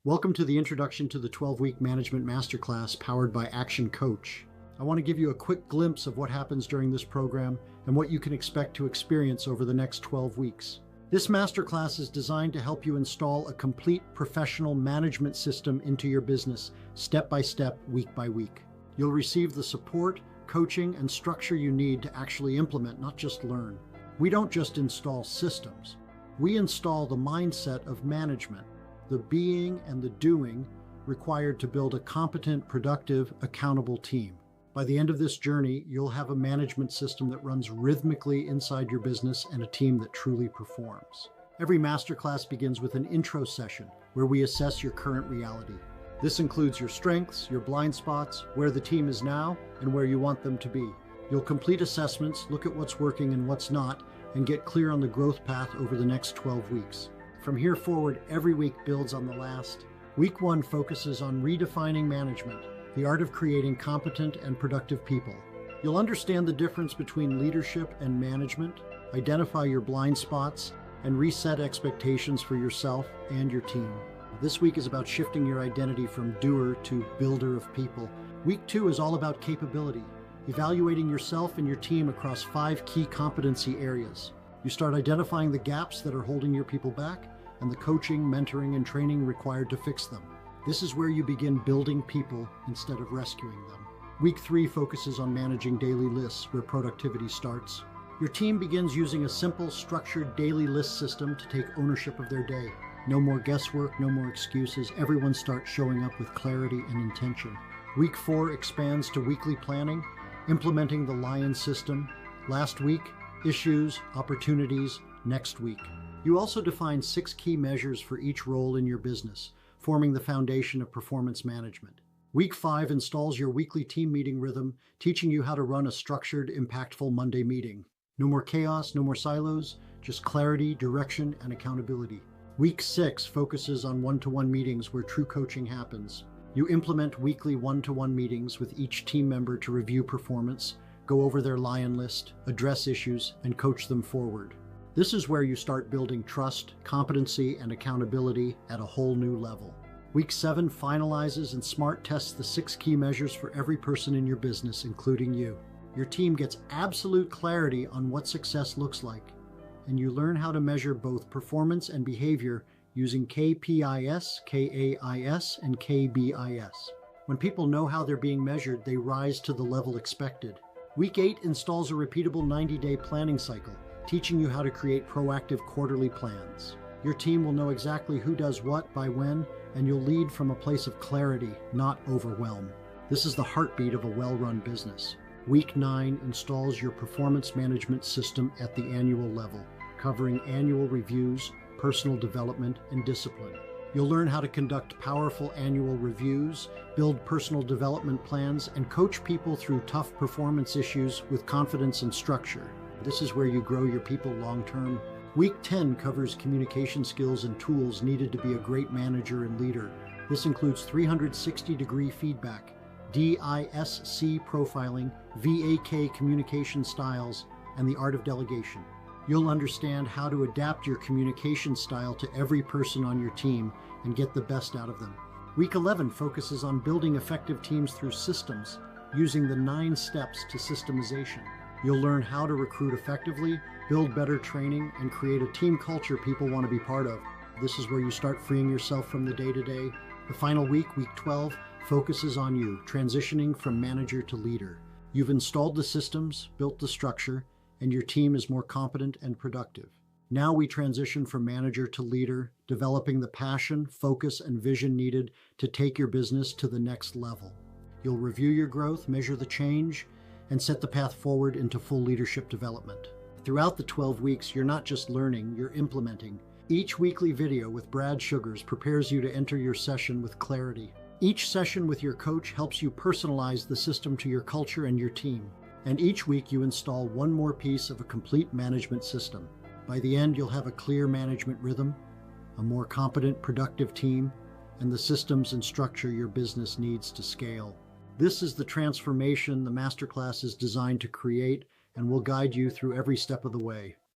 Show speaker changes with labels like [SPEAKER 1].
[SPEAKER 1] Welcome to the Introduction to the 12-Week Management Masterclass powered by Action Coach. I want to give you a quick glimpse of what happens during this program and what you can expect to experience over the next 12 weeks. This masterclass is designed to help you install a complete professional management system into your business, step by step, week by week. You'll receive the support, coaching, and structure you need to actually implement, not just learn. We don't just install systems. We install the mindset of management, the being and the doing required to build a competent, productive, accountable team. By the end of this journey, you'll have a management system that runs rhythmically inside your business and a team that truly performs. Every masterclass begins with an intro session where we assess your current reality. This includes your strengths, your blind spots, where the team is now, and where you want them to be. You'll complete assessments, look at what's working and what's not, and get clear on the growth path over the next 12 weeks. From here forward, every week builds on the last. Week 1 focuses on redefining management, the art of creating competent and productive people. You'll understand the difference between leadership and management, identify your blind spots, and reset expectations for yourself and your team. This week is about shifting your identity from doer to builder of people. Week 2 is all about capability, evaluating yourself and your team across 5 key competency areas. You start identifying the gaps that are holding your people back and the coaching, mentoring, and training required to fix them. This is where you begin building people instead of rescuing them. Week 3 focuses on managing daily lists, where productivity starts. Your team begins using a simple, structured daily list system to take ownership of their day. No more guesswork, no more excuses. Everyone starts showing up with clarity and intention. Week 4 expands to weekly planning, implementing the Lion system. Last week, issues, opportunities, next week. You also define 6 key measures for each role in your business, forming the foundation of performance management. Week 5 installs your weekly team meeting rhythm, teaching you how to run a structured, impactful Monday meeting. No more chaos, no more silos, just clarity, direction, and accountability. Week 6 focuses on one-to-one meetings where true coaching happens. You implement weekly one-to-one meetings with each team member to review performance, go over their Lion list, address issues, and coach them forward. This is where you start building trust, competency, and accountability at a whole new level. Week 7 finalizes and smart tests the 6 key measures for every person in your business, including you. Your team gets absolute clarity on what success looks like, and you learn how to measure both performance and behavior using KPIS, KAIS, and KBIS. When people know how they're being measured, they rise to the level expected. Week 8 installs a repeatable 90-day planning cycle, teaching you how to create proactive quarterly plans. Your team will know exactly who does what by when, and you'll lead from a place of clarity, not overwhelm. This is the heartbeat of a well-run business. Week 9 installs your performance management system at the annual level, covering annual reviews, personal development, and discipline. You'll learn how to conduct powerful annual reviews, build personal development plans, and coach people through tough performance issues with confidence and structure. This is where you grow your people long-term. Week 10 covers communication skills and tools needed to be a great manager and leader. This includes 360-degree feedback, DISC profiling, VAK communication styles, and the art of delegation. You'll understand how to adapt your communication style to every person on your team and get the best out of them. Week 11 focuses on building effective teams through systems, using the 9 steps to systemization. You'll learn how to recruit effectively, build better training, and create a team culture people want to be part of. This is where you start freeing yourself from the day-to-day. The final week, week 12, focuses on you, transitioning from manager to leader. You've installed the systems, built the structure, and your team is more competent and productive. Now we transition from manager to leader, developing the passion, focus, and vision needed to take your business to the next level. You'll review your growth, measure the change, and set the path forward into full leadership development. Throughout the 12 weeks, you're not just learning, you're implementing. Each weekly video with Brad Sugars prepares you to enter your session with clarity. Each session with your coach helps you personalize the system to your culture and your team. And each week you install one more piece of a complete management system. By the end, you'll have a clear management rhythm, a more competent, productive team, and the systems and structure your business needs to scale. This is the transformation the Masterclass is designed to create and will guide you through every step of the way.